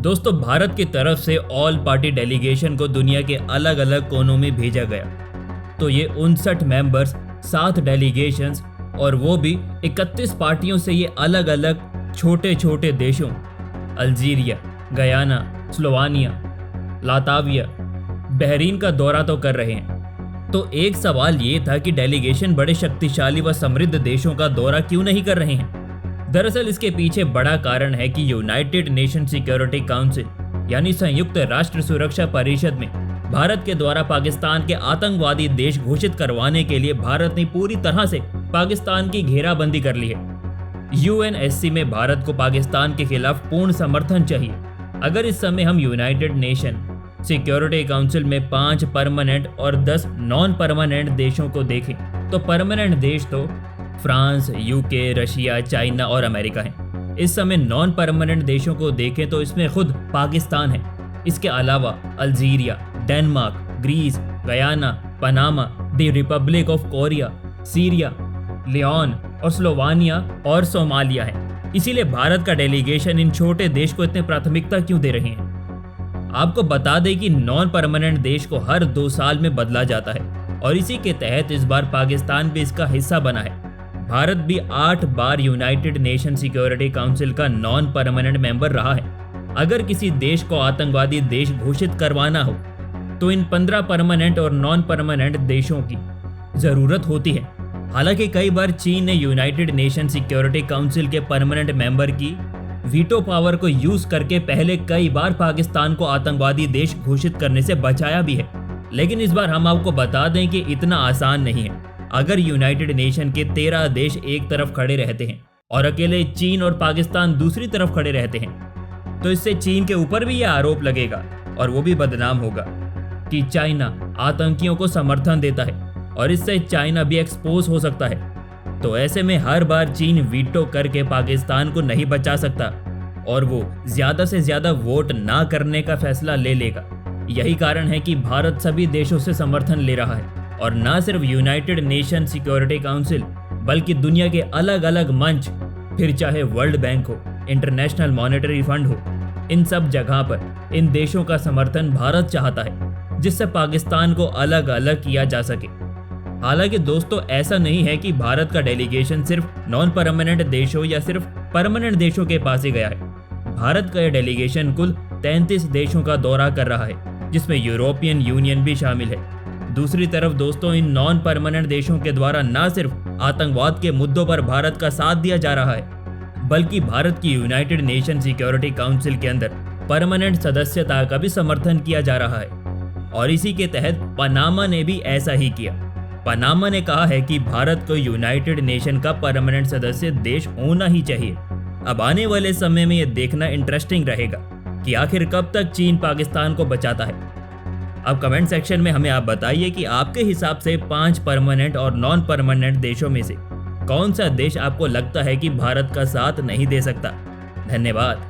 दोस्तों, भारत की तरफ से ऑल पार्टी डेलीगेशन को दुनिया के अलग अलग कोनों में भेजा गया। तो ये 59 मेंबर्स, 7 डेलीगेशंस और वो भी 31 पार्टियों से ये अलग अलग छोटे छोटे देशों अल्जीरिया, गयाना, स्लोवानिया, लाताविया, बहरीन का दौरा तो कर रहे हैं। तो एक सवाल ये था कि डेलीगेशन बड़े शक्तिशाली व समृद्ध देशों का दौरा क्यों नहीं कर रहे हैं। दरअसल इसके पीछे बड़ा कारण है कि यूनाइटेड नेशन सिक्योरिटी काउंसिल यानी संयुक्त राष्ट्र सुरक्षा परिषद में भारत के द्वारा पाकिस्तान के आतंकवादी देश घोषित करवाने के लिए भारत ने पूरी तरह से पाकिस्तान की घेराबंदी कर ली है। यूएनएससी में भारत को पाकिस्तान के खिलाफ पूर्ण समर्थन चाहिए। अगर इस समय हम यूनाइटेड नेशन सिक्योरिटी काउंसिल में 5 परमानेंट और 10 नॉन परमानेंट देशों को देखें तो परमानेंट देश तो फ्रांस, यूके, रशिया, चाइना और अमेरिका हैं। इस समय नॉन परमानेंट देशों को देखें तो इसमें खुद पाकिस्तान है। इसके अलावा Algeria, Denmark, Greece, Guyana, Panama, the Republic of Korea, Syria, Leone और स्लोवानिया और सोमालिया है। इसीलिए भारत का डेलीगेशन इन छोटे देश को इतने प्राथमिकता क्यों दे रहे हैं। आपको बता दें कि नॉन परमानेंट देश को हर 2 साल में बदला जाता है और इसी के तहत इस बार पाकिस्तान भी इसका हिस्सा बना है। भारत भी 8 बार यूनाइटेड नेशन सिक्योरिटी काउंसिल का नॉन परमानेंट मेंबर रहा है। अगर किसी देश को आतंकवादी देश घोषित करवाना हो तो इन 15 परमानेंट और नॉन परमानेंट देशों की जरूरत होती है। हालांकि कई बार चीन ने यूनाइटेड नेशन सिक्योरिटी काउंसिल के परमानेंट मेंबर की वीटो पावर को यूज करके पहले कई बार पाकिस्तान को आतंकवादी देश घोषित करने से बचाया भी है। लेकिन इस बार हम आपको बता दें कि इतना आसान नहीं है। अगर यूनाइटेड नेशन के 13 देश एक तरफ खड़े रहते हैं और अकेले चीन और पाकिस्तान दूसरी तरफ खड़े रहते हैं तो इससे चीन के ऊपर भी यह आरोप लगेगा और वो भी बदनाम होगा कि चाइना आतंकियों को समर्थन देता है और इससे चाइना भी एक्सपोज हो सकता है। तो ऐसे में हर बार चीन वीटो करके पाकिस्तान को नहीं बचा सकता और वो ज्यादा से ज्यादा वोट ना करने का फैसला ले लेगा। यही कारण है कि भारत सभी देशों से समर्थन ले रहा है और ना सिर्फ यूनाइटेड नेशन सिक्योरिटी काउंसिल बल्कि दुनिया के अलग अलग मंच, फिर चाहे वर्ल्ड बैंक हो, इंटरनेशनल मॉनेटरी फंड हो, इन सब जगह पर इन देशों का समर्थन भारत चाहता है जिससे पाकिस्तान को अलग अलग किया जा सके। हालांकि दोस्तों, ऐसा नहीं है कि भारत का डेलीगेशन सिर्फ नॉन परमानेंट देशों या सिर्फ परमानेंट देशों के पास ही गया है। भारत का यह डेलीगेशन कुल 33 देशों का दौरा कर रहा है जिसमें यूरोपियन यूनियन भी शामिल है। दूसरी तरफ दोस्तों, इन नॉन परमानेंट देशों के द्वारा न सिर्फ आतंकवाद के मुद्दों पर भारत का साथ दिया जा रहा है बल्कि भारत की यूनाइटेड नेशन सिक्योरिटी काउंसिल के अंदर परमानेंट सदस्यता का भी समर्थन किया जा रहा है। और इसी के तहत पनामा ने भी ऐसा ही किया। पनामा ने कहा है कि भारत को यूनाइटेड नेशन का परमानेंट सदस्य देश होना ही चाहिए। अब आने वाले समय में यह देखना इंटरेस्टिंग रहेगा कि आखिर कब तक चीन पाकिस्तान को बचाता है। अब कमेंट सेक्शन में हमें आप बताइए कि आपके हिसाब से 5 परमानेंट और नॉन परमानेंट देशों में से कौन सा देश आपको लगता है कि भारत का साथ नहीं दे सकता। धन्यवाद।